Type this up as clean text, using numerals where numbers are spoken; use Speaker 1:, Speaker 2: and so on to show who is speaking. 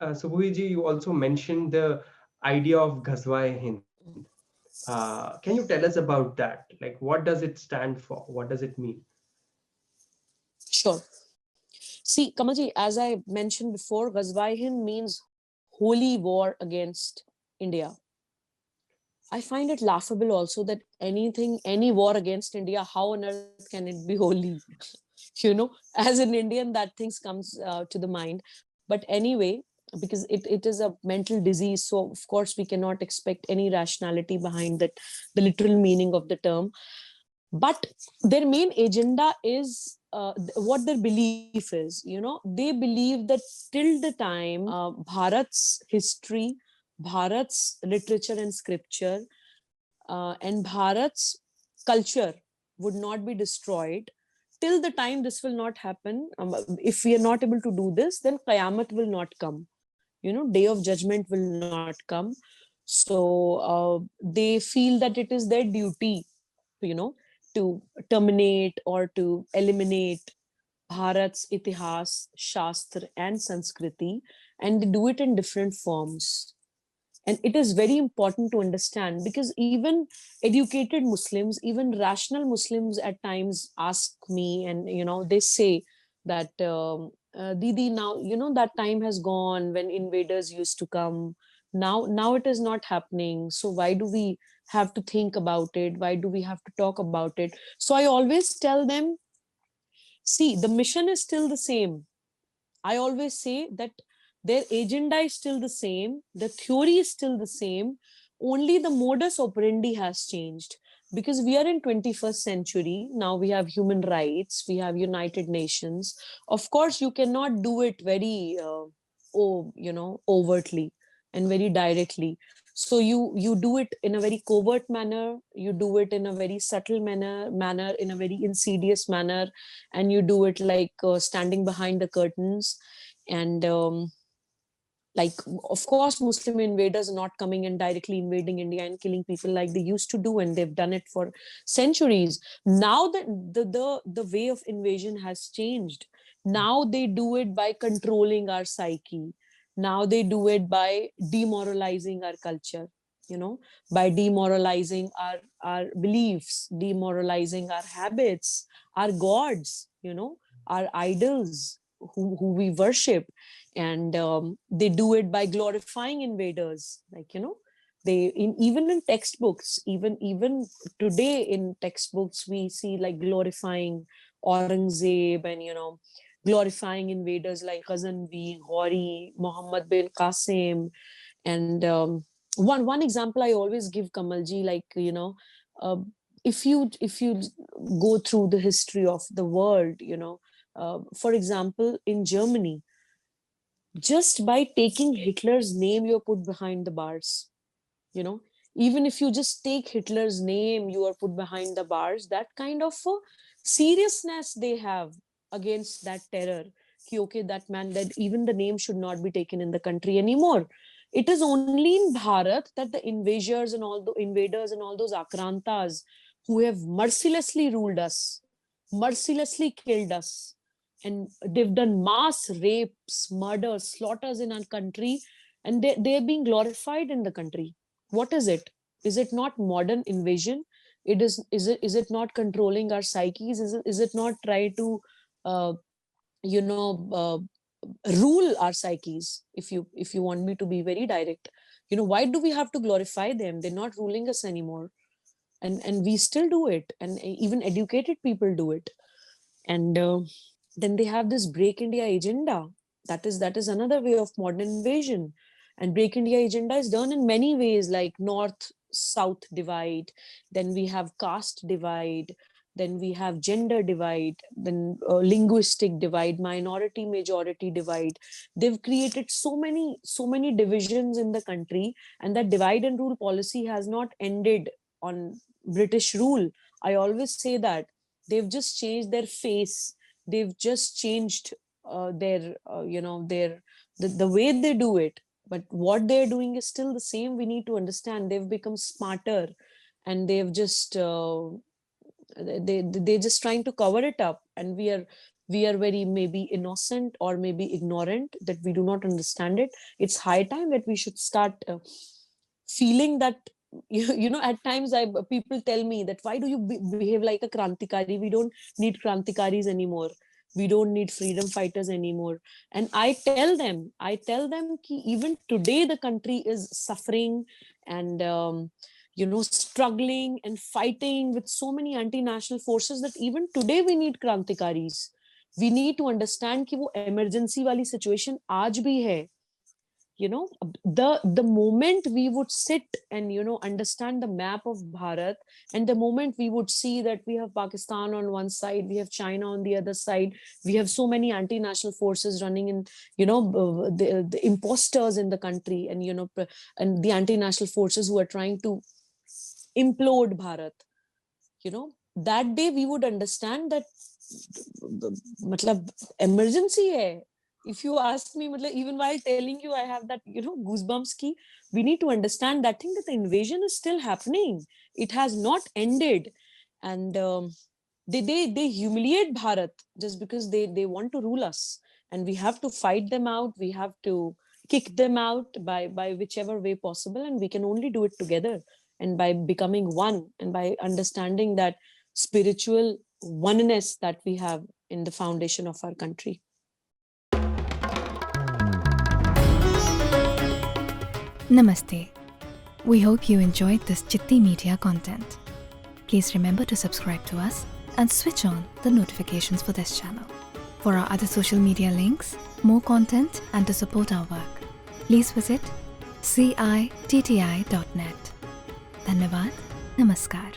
Speaker 1: Subhuji, you also mentioned the idea of Ghazwa-e-Hind. Can you tell us about that? Like, what does it stand for? What does it mean?
Speaker 2: Sure. See, Kamalji, as I mentioned before, Ghazwa-e-Hind means holy war against India. I find it laughable also that any war against India, how on earth can it be holy? As an Indian, that things comes to the mind. But anyway, because it is a mental disease, so of course we cannot expect any rationality behind that, the literal meaning of the term. But their main agenda is what their belief is. They believe that till the time Bharat's history, Bharat's literature and scripture, and Bharat's culture would not be destroyed, till the time this will not happen. If we are not able to do this, then Qayamat will not come. Day of judgment will not come. So they feel that it is their duty, you know, to terminate or to eliminate Bharat's itihas, shastra, and Sanskriti, and they do it in different forms. And it is very important to understand, because even educated Muslims, even rational Muslims at times ask me, and they say that, Didi, now that time has gone when invaders used to come. Now it is not happening. So why do we have to think about it? Why do we have to talk about it? So I always tell them, see, the mission is still the same. I always say that their agenda is still the same, the theory is still the same, only the modus operandi has changed. Because we are in 21st century, now we have human rights, we have United Nations. Of course, you cannot do it very, overtly and very directly. So you do it in a very covert manner, you do it in a very subtle manner, in a very insidious manner, and you do it like standing behind the curtains. And like, of course, Muslim invaders are not coming and directly invading India and killing people like they used to do, and they've done it for centuries. Now that the way of invasion has changed, now they do it by controlling our psyche. Now they do it by demoralizing our culture, by demoralizing our beliefs, demoralizing our habits, our gods, our idols, who we worship. And they do it by glorifying invaders, like, even in textbooks, even today in textbooks, we see like glorifying Aurangzeb, and glorifying invaders like Ghazanvi, Ghori, Muhammad bin Qasim. And one example I always give, Kamalji, like, uh, if you go through the history of the world, for example, in Germany, just by taking Hitler's name, you're put behind the bars. You know, even if you just take Hitler's name, you are put behind the bars. That kind of seriousness they have against that terror. Ki, okay, that man, that even the name should not be taken in the country anymore. It is only in Bharat that the invaders and all those Akrantas who have mercilessly ruled us, mercilessly killed us, and they've done mass rapes, murders, slaughters in our country, and they're being glorified in the country. What is it? Is it not modern invasion? Is it not controlling our psyches? Is it not try to uh, you know uh, rule our psyches? If you want me to be very direct, why do we have to glorify them? They're not ruling us anymore, and we still do it, and even educated people do it. And then they have this Break India agenda. That is another way of modern invasion. And Break India agenda is done in many ways, like north south divide, then we have caste divide, then we have gender divide, then linguistic divide, minority majority divide. They've created so many divisions in the country, and that divide and rule policy has not ended on British rule. I always say that they've just changed their face, they've just changed the way they do it, but what they're doing is still the same. We need to understand they've become smarter, and they've just they're just trying to cover it up, and we are very maybe innocent or maybe ignorant, that we do not understand it. It's high time that we should start feeling that at times people tell me that why do you behave like a krantikari? We don't need krantikaris anymore, we don't need freedom fighters anymore. And I tell them ki even today the country is suffering and struggling and fighting with so many anti-national forces, that even today we need krantikaris. We need to understand कि वो emergency वाली situation आज भी है. The moment we would sit and understand the map of Bharat, and the moment we would see that we have Pakistan on one side, we have China on the other side, we have so many anti-national forces running in, the imposters in the country, and and the anti-national forces who are trying to implode Bharat, that day we would understand that matlab emergency hai. If you ask me, even while telling you, I have that goosebumps ki we need to understand that thing, that the invasion is still happening, it has not ended. And they humiliate Bharat just because they want to rule us, and we have to fight them out, we have to kick them out by whichever way possible, and we can only do it together, and by becoming one, and by understanding that spiritual oneness that we have in the foundation of our country.
Speaker 3: Namaste. We hope you enjoyed this Chitti Media content. Please remember to subscribe to us and switch on the notifications for this channel. For our other social media links, more content, and to support our work, please visit citti.net. Dhanyavad. Namaskar.